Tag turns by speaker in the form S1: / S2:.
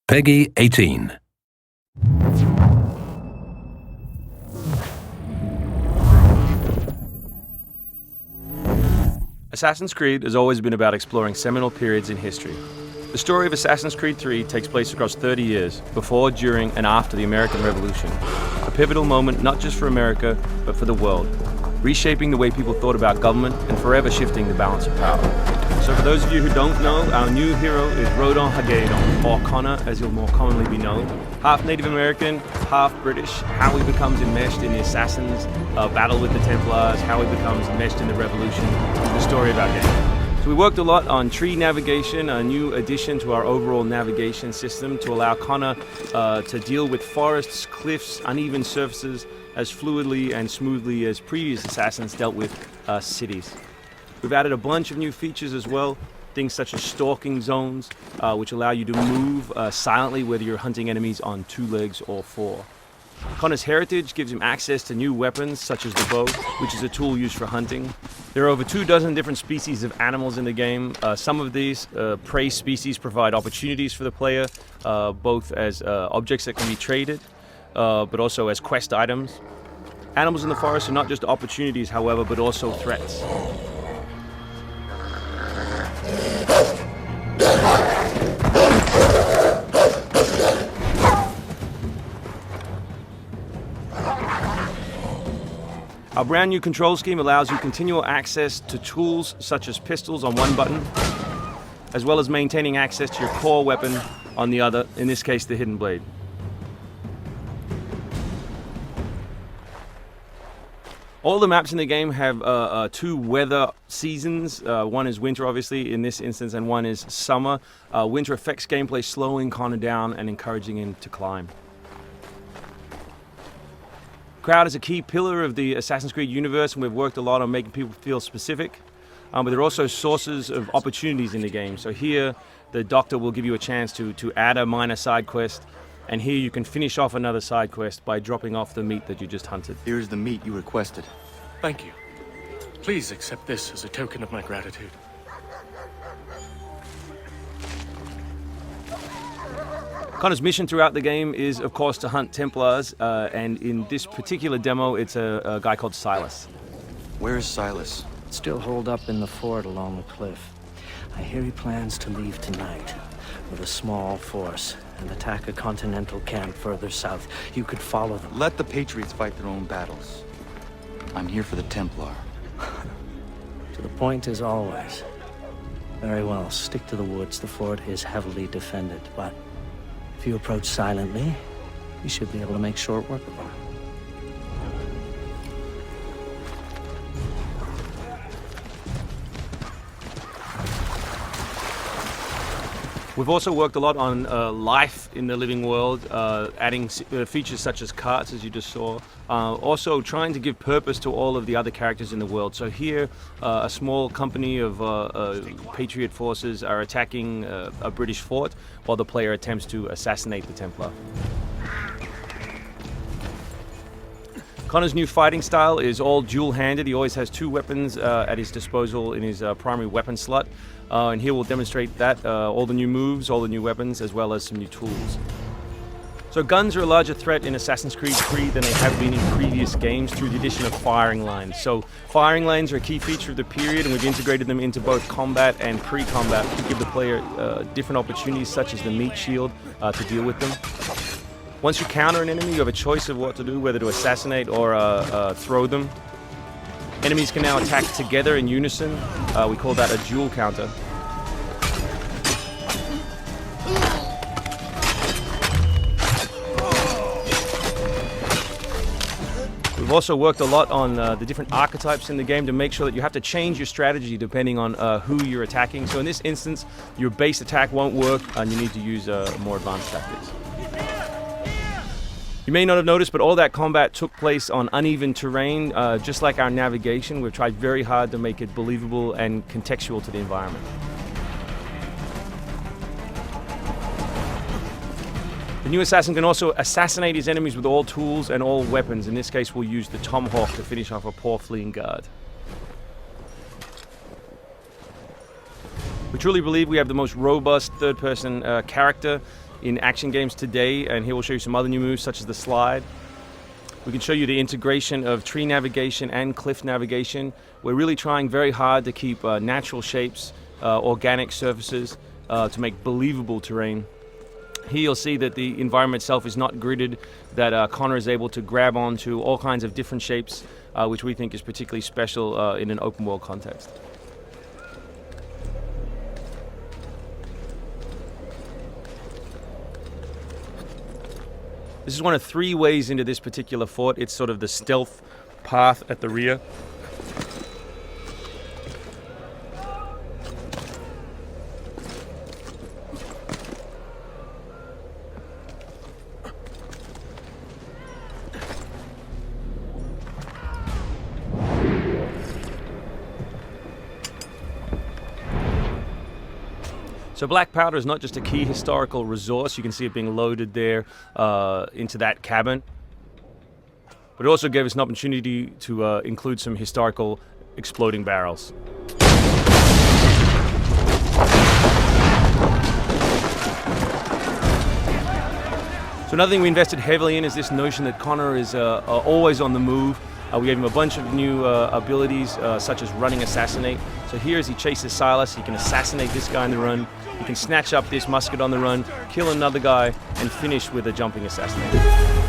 S1: Peggy 18.
S2: Assassin's Creed has always been about exploring seminal periods in history. The story of Assassin's Creed 3 takes place across 30 years, before, during, and after the American Revolution. A pivotal moment not just for America, but for the world, reshaping the way people thought about government and forever shifting the balance of power. So for those of you who don't know, our new hero is Rodon Hagedon, or Connor as he'll more commonly be known. Half Native American, half British, how he becomes enmeshed in the Assassins' battle with the Templars, how he becomes enmeshed in the Revolution, is the story of our game. So we worked a lot on tree navigation, a new addition to our overall navigation system to allow Connor to deal with forests, cliffs, uneven surfaces as fluidly and smoothly as previous Assassins dealt with cities. We've added a bunch of new features as well, things such as stalking zones, which allow you to move silently whether you're hunting enemies on 2 legs or 4. Connor's heritage gives him access to new weapons such as the bow, which is a tool used for hunting. There are over 24 different species of animals in the game. Some of these prey species provide opportunities for the player, both as objects that can be traded, but also as quest items. Animals in the forest are not just opportunities, however, but also threats. Our brand new control scheme allows you continual access to tools such as pistols on one button, as well as maintaining access to your core weapon on the other, in this case the hidden blade. All the maps in the game have 2 weather seasons. One is winter, obviously, in this instance, and one is summer. Winter affects gameplay, slowing Connor down and encouraging him to climb. Crowd is a key pillar of the Assassin's Creed universe, and we've worked a lot on making people feel specific. But there are also sources of opportunities in the game. So here, the doctor will give you a chance to add a minor side quest, and here you can finish off another side quest by dropping off the meat that you just hunted.
S3: Here's the meat you requested.
S4: Thank you. Please accept this as a token of my gratitude.
S2: Connor's mission throughout the game is, of course, to hunt Templars, and in this particular demo, it's a guy called Silas.
S3: Where is Silas?
S5: Still holed up in the fort along the cliff. I hear he plans to leave tonight with a small force and attack a continental camp further south. You could follow them.
S3: Let the Patriots fight their own battles. I'm here for the Templar.
S5: To the point as always. Very well, stick to the woods. The fort is heavily defended, but if you approach silently, you should be able to make short work of them.
S2: We've also worked a lot on life in the living world, adding features such as carts, as you just saw. Also trying to give purpose to all of the other characters in the world. So here, a small company of Patriot forces are attacking a British fort while the player attempts to assassinate the Templar. Connor's new fighting style is all dual-handed. He always has 2 weapons at his disposal in his primary weapon slot. And here we'll demonstrate that, all the new moves, all the new weapons, as well as some new tools. So guns are a larger threat in Assassin's Creed 3 than they have been in previous games through the addition of firing lines. So firing lanes are a key feature of the period, and we've integrated them into both combat and pre-combat to give the player different opportunities, such as the meat shield, to deal with them. Once you counter an enemy, you have a choice of what to do, whether to assassinate or throw them. Enemies can now attack together in unison. We call that a dual counter. We've also worked a lot on the different archetypes in the game to make sure that you have to change your strategy depending on who you're attacking. So in this instance, your base attack won't work and you need to use more advanced tactics. You may not have noticed, but all that combat took place on uneven terrain. Just like our navigation, we've tried very hard to make it believable and contextual to the environment. The new assassin can also assassinate his enemies with all tools and all weapons. In this case, we'll use the tomahawk to finish off a poor fleeing guard. We truly believe we have the most robust third-person character in action games today, and here we'll show you some other new moves such as the slide. We can show you the integration of tree navigation and cliff navigation. We're really trying very hard to keep natural shapes, organic surfaces, to make believable terrain. Here you'll see that the environment itself is not gridded, that Connor is able to grab onto all kinds of different shapes, which we think is particularly special in an open world context. This is one of 3 ways into this particular fort. It's sort of the stealth path at the rear. So black powder is not just a key historical resource. You can see it being loaded there into that cabin. But it also gave us an opportunity to include some historical exploding barrels. So another thing we invested heavily in is this notion that Connor is always on the move. We gave him a bunch of new abilities, such as running assassinate. So here as he chases Silas, he can assassinate this guy on the run. He can snatch up this musket on the run, kill another guy, and finish with a jumping assassinate.